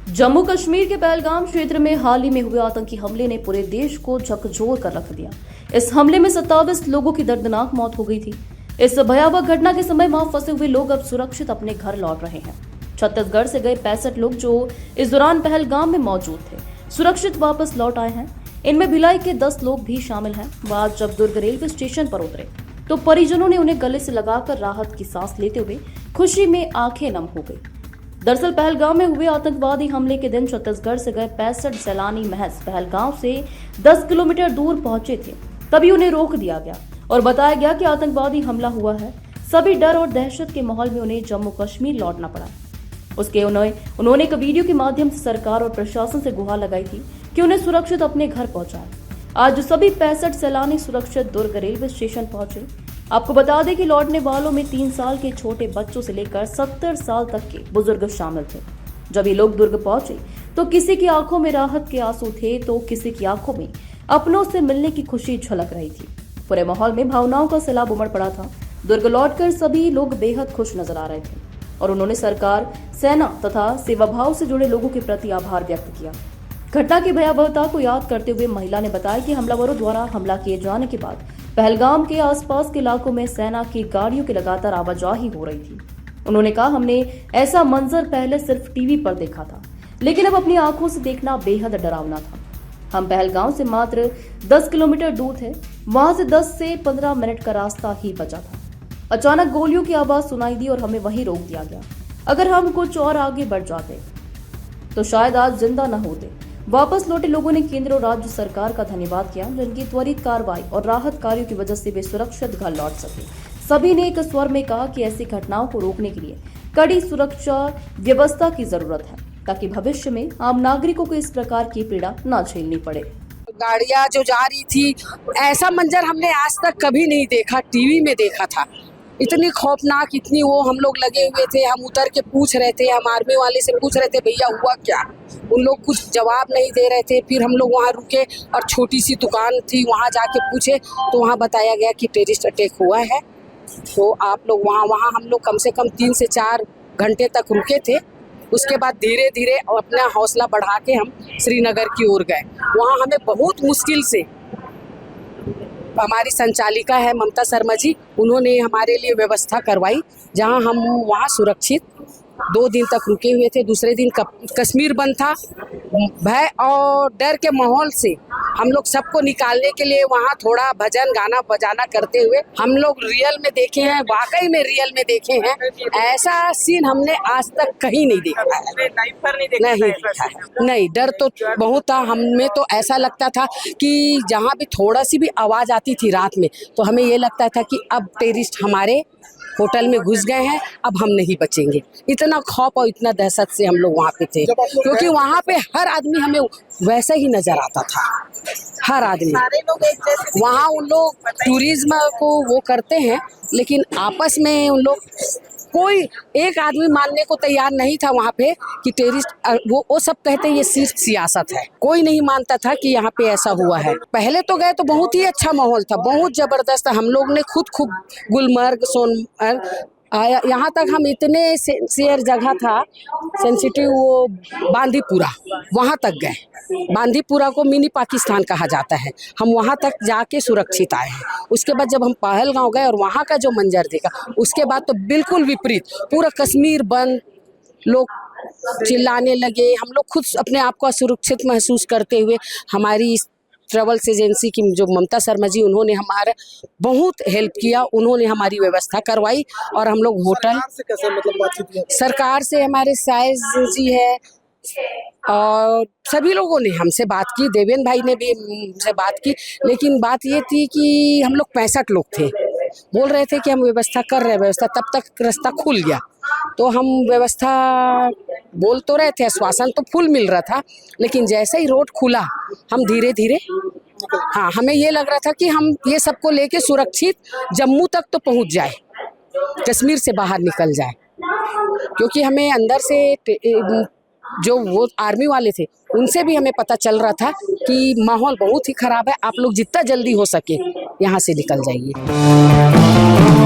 जम्मू कश्मीर के पहलगाम क्षेत्र में हाल ही में हुए आतंकी हमले ने पूरे देश को झकझोर कर रख दिया। इस हमले में 27 लोगों की दर्दनाक मौत हो गई थी। इस भयावह घटना के समय वहां फंसे हुए लोग अब सुरक्षित अपने घर लौट रहे हैं। छत्तीसगढ़ से गए 65 लोग जो इस दौरान पहलगाम में मौजूद थे, सुरक्षित वापस लौट आए हैं। इनमें भिलाई के 10 लोग भी शामिल हैं। आज जब दुर्ग रेलवे स्टेशन पर उतरे तो परिजनों ने उन्हें गले से लगाकर राहत की सांस लेते हुए खुशी में आंखें नम हो गई। दरअसल पहलगाम में हुए आतंकवादी हमले के दिन छत्तीसगढ़ से गए 65 सैलानी महज पहलगाम से 10 किलोमीटर दूर पहुंचे थे। तभी उन्हें रोक दिया गया और बताया गया कि आतंकवादी हमला हुआ है। सभी डर और दहशत के माहौल में उन्हें जम्मू कश्मीर लौटना पड़ा। उसके उन्होंने एक वीडियो के माध्यम से सरकार और प्रशासन से गुहार लगाई थी कि उन्हें सुरक्षित अपने घर पहुंचाए। आज सभी 65 सैलानी सुरक्षित दुर्ग रेलवे स्टेशन पहुंचे। आपको बता दें कि लौटने वालों में 3 साल के छोटे बच्चों से लेकर 70 साल तक के बुजुर्ग शामिल थे। जब ये लोग दुर्ग पहुंचे तो किसी की आंखों में राहत के आंसू थे तो किसी की आंखों में अपनों से मिलने की खुशी झलक रही थी। पूरे माहौल में भावनाओं का सैलाब उमड़ पड़ा था। दुर्ग लौटकर सभी लोग बेहद खुश नजर आ रहे थे और उन्होंने सरकार, सेना तथा सेवाभाव से जुड़े लोगों के प्रति आभार व्यक्त किया। घटना की भयावहता को याद करते हुए महिला ने बताया कि हमलावरों द्वारा हमला किए जाने के बाद पहलगाम के आसपास के इलाकों में सेना की गाड़ियों की लगातार आवाजाही हो रही थी। उन्होंने कहा, हमने ऐसा मंजर पहले सिर्फ टीवी पर देखा था, लेकिन अब अपनी आंखों से देखना बेहद डरावना था। हम पहलगाम से मात्र 10 किलोमीटर दूर थे। वहां से 10 से 15 मिनट का रास्ता ही बचा था। अचानक गोलियों की आवाज सुनाई दी और हमें वहीं रोक दिया गया। अगर हम कुछ और आगे बढ़ जाते तो शायद आज जिंदा न होते। वापस लौटे लोगों ने केंद्र और राज्य सरकार का धन्यवाद किया, जिनकी त्वरित कार्रवाई और राहत कार्यों की वजह से वे सुरक्षित घर लौट सके। सभी ने एक स्वर में कहा कि ऐसी घटनाओं को रोकने के लिए कड़ी सुरक्षा व्यवस्था की जरूरत है, ताकि भविष्य में आम नागरिकों को इस प्रकार की पीड़ा न झेलनी पड़े। गाड़ियां जो जा रही थी, ऐसा मंजर हमने आज तक कभी नहीं देखा। टीवी में देखा था। इतनी खौफनाक, इतनी वो हम लोग लगे हुए थे। हम उतर के पूछ रहे थे, हम आर्मी वाले से पूछ रहे थे, भैया हुआ क्या। उन लोग कुछ जवाब नहीं दे रहे थे। फिर हम लोग वहाँ रुके और छोटी सी दुकान थी, वहाँ जाके पूछे तो वहाँ बताया गया कि टेररिस्ट अटैक हुआ है। तो आप लोग वहाँ हम लोग कम से कम 3 से 4 घंटे तक रुके थे। उसके बाद धीरे धीरे अपना हौसला बढ़ा के हम श्रीनगर की ओर गए। वहाँ हमें बहुत मुश्किल से हमारी संचालिका है ममता शर्मा जी, उन्होंने हमारे लिए व्यवस्था करवाई, जहां हम वहां सुरक्षित 2 दिन तक रुके हुए थे। दूसरे दिन कश्मीर बंद था। भय और डर के माहौल से हम लोग सबको निकालने के लिए वहाँ थोड़ा भजन गाना बजाना करते हुए हम लोग रियल में देखे हैं, वाकई में रियल में देखे हैं। ऐसा सीन हमने आज तक कहीं नहीं देखा है। नहीं देखा है। नहीं, डर तो बहुत था। हमें तो ऐसा लगता था कि जहाँ भी थोड़ा सी भी आवाज़ आती थी रात में तो हमें ये लगता था कि अब टेररिस्ट हमारे होटल में घुस गए हैं, अब हम नहीं बचेंगे। इतना खौफ और इतना दहशत से हम लोग वहाँ पे थे, क्योंकि वहाँ पे हर आदमी हमें वैसा ही नजर आता था। हर आदमी, वहाँ उन लोग टूरिज्म को वो करते हैं, लेकिन आपस में उन लोग कोई एक आदमी मानने को तैयार नहीं था वहाँ पे कि टेररिस्ट। वो सब कहते हैं ये सिर्फ सियासत है। कोई नहीं मानता था कि यहाँ पे ऐसा हुआ है। पहले तो गए तो बहुत ही अच्छा माहौल था, बहुत जबरदस्त था। हम लोग ने खूब गुलमर्ग, सोनमर्ग आया। यहाँ तक हम इतने सेंसियर जगह था, सेंसिटिव, वो बांदीपुरा, वहाँ तक गए। बांदीपुरा को मिनी पाकिस्तान कहा जाता है। हम वहाँ तक जाके सुरक्षित आए हैं। उसके बाद जब हम पहलगांव गए और वहाँ का जो मंजर देखा, उसके बाद तो बिल्कुल विपरीत, पूरा कश्मीर बंद, लोग चिल्लाने लगे। हम लोग खुद अपने आप को असुरक्षित महसूस करते हुए, हमारी ट्रेवल्स एजेंसी की जो ममता शर्मा जी, उन्होंने हमारा बहुत हेल्प किया। उन्होंने हमारी व्यवस्था करवाई और हम लोग होटल सरकार से हमारे साइज जी है और सभी लोगों ने हमसे बात की। देवेंद्र भाई ने भी हमसे बात की, लेकिन बात ये थी कि हम लोग 65 लोग थे। बोल रहे थे कि हम व्यवस्था कर रहे हैं, व्यवस्था। तब तक रास्ता खुल गया तो हम व्यवस्था बोल तो रहे थे, आश्वासन तो फुल मिल रहा था, लेकिन जैसे ही रोड खुला हम धीरे धीरे, हाँ, हमें ये लग रहा था कि हम ये सबको लेके सुरक्षित जम्मू तक तो पहुंच जाए, कश्मीर से बाहर निकल जाए। क्योंकि हमें अंदर से जो वो आर्मी वाले थे, उनसे भी हमें पता चल रहा था कि माहौल बहुत ही खराब है, आप लोग जितना जल्दी हो सके यहाँ से निकल जाइए।